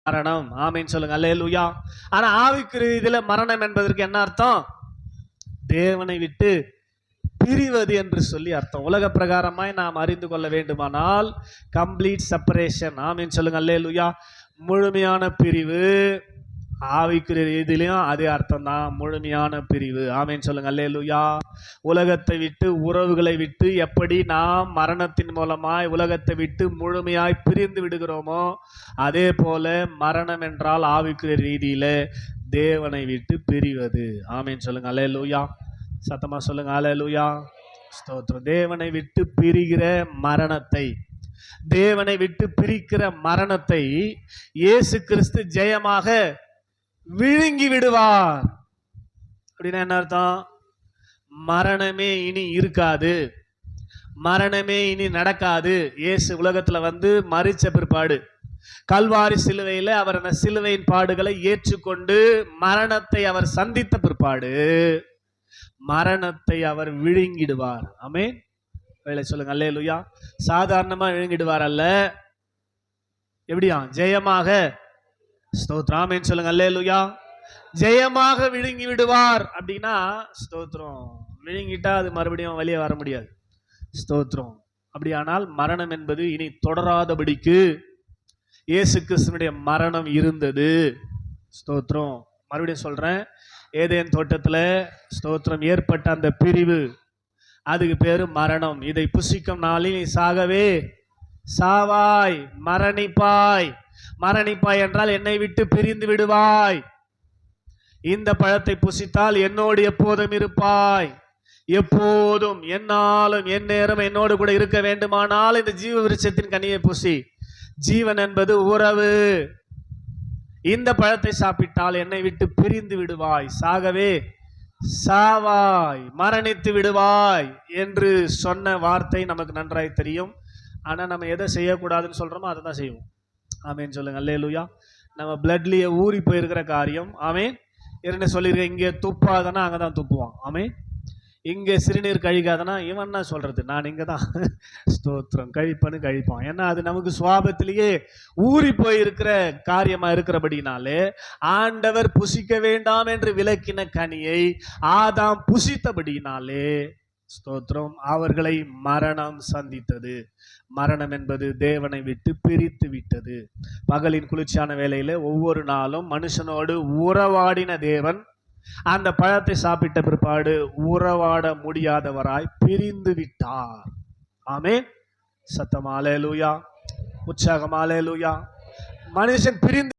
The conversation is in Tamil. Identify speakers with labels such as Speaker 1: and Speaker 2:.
Speaker 1: மரணம். ஆமீன் சொல்லுங்க. அல்லேலூயா. ஆனா ஆவிக்குரிய இதுல மரணம் என்பதற்கு என்ன அர்த்தம்? தேவனை விட்டு பிரிவது என்று சொல்லி அர்த்தம். உலக பிரகாரமாய் நாம் அறிந்து கொள்ள வேண்டுமானால் கம்ப்ளீட் செப்பரேஷன். ஆமீன் சொல்லுங்க. அல்லேலூயா. முழுமையான பிரிவு. ஆவிக்குரிய ரீதியிலையும் அதே அர்த்தம் தான், முழுமையான பிரிவு. ஆமீன் சொல்லுங்க. அல்லேலூயா. உலகத்தை விட்டு, உறவுகளை விட்டு எப்படி நாம் மரணத்தின் மூலமாய் உலகத்தை விட்டு முழுமையாய் பிரிந்து விடுகிறோமோ அதே போல மரணம் என்றால் ஆவிக்குரிய ரீதியில தேவனை விட்டு பிரிவது. ஆமீன் சொல்லுங்க. அல்லேலூயா. சத்தமா சொல்லுங்க. அல்லேலூயா. ஸ்தோத்திரம். தேவனை விட்டு பிரிகிற மரணத்தை, தேவனை விட்டு பிரிக்கிற மரணத்தை இயேசு கிறிஸ்து ஜெயமாக விழுங்கி விடுவார். அப்படின்னா என்ன அர்த்தம்? மரணமே இனி இருக்காது, மரணமே இனி நடக்காது. இயேசு உலகத்துல வந்து மரிச்ச பிற்பாடு கல்வாரி சிலுவையில அவர் அந்த சிலுவையின் பாடுகளை ஏற்றுக்கொண்டு மரணத்தை அவர் சந்தித்த பிற்பாடு மரணத்தை அவர் விழுங்கிடுவார். ஆமென். வேலை சொல்லுங்க. அல்லேலூயா. சாதாரணமா விழுங்கிடுவார் அல்ல, எப்படியா? ஜெயமாக. ஸ்தோத்திரம். ஆமென் சொல்லுங்க. அல்லேலூயா. ஜெயமாக விழுங்கி விடுவார். அப்படின்னா ஸ்தோத்திரம், விழுங்கிட்டா அது மறுபடியும் வெளியே வர முடியாது. ஸ்தோத்திரம். அப்படியானால் மரணம் என்பது இனி தொடராதபடிக்கு இயேசு கிறிஸ்துவினுடைய மரணம் இருந்தது. ஸ்தோத்திரம். மறுபடியும் சொல்றேன், ஏதேன் தோட்டத்துல ஸ்தோத்திரம் ஏற்பட்ட அந்த பிரிவு, அதுக்கு பேரு மரணம். இதை புசிக்கும் நாளில் நீ சாகவே சாவாய், மரணிப்பாய். மரணிப்பாய் என்றால் என்னை விட்டு பிரிந்து விடுவாய். இந்த பழத்தை புசித்தால் என்னோடு எப்போதும் இருப்பாய், எப்போதும் என்னாலும் என் நேரம் என்னோடு கூட இருக்க வேண்டுமானால் இந்த ஜீவ விருட்சத்தின் கனியை புசி. ஜீவன் என்பது உறவு. இந்த பழத்தை சாப்பிட்டால் என்னை விட்டு பிரிந்து விடுவாய், சாகவே சாவாய், மரணித்து விடுவாய் என்று சொன்ன வார்த்தை நமக்கு நன்றாய் தெரியும். ஆனா நம்ம எதை செய்யக்கூடாதுன்னு சொல்றோமோ அதை தான் செய்வோம். ஆமேன் சொல்லுங்க. அல்லேலூயா. நம்ம பிளட்லயே ஊறி போயிருக்கிற காரியம். ஆமேன். என்ன சொல்லியிருக்க, இங்கே துப்பாதனா அங்கதான் துப்புவான். ஆமேன். இங்கே சிறுநீர் கழிக்காதனா இவன் என்ன சொல்றது, நான் இங்க தான் ஸ்தோத்திரம் கழிப்பன்னு கழிப்பான். ஏன்னா அது நமக்கு சுவாபத்திலேயே ஊறி போயிருக்கிற காரியமா இருக்கிறபடினாலே ஆண்டவர் புசிக்க வேண்டாம் என்று விலக்கின கனியை ஆதாம் புசித்தபடினாலே ஸ்தோத்திரம் அவர்களை மரணம் சந்தித்தது. மரணம் என்பது தேவனை விட்டு பிரித்து விட்டது. பகலின் குளிர்ச்சியான வேளையில ஒவ்வொரு நாளும் மனுஷனோடு உறவாடின தேவன் அந்த பழத்தை சாப்பிட்ட பிற்பாடு உறவாட முடியாதவராய் பிரிந்து விட்டார். ஆமென். சத்தம் அல்லேலூயா. உற்சாகம் அல்லேலூயா. மனுஷன் பிரிந்து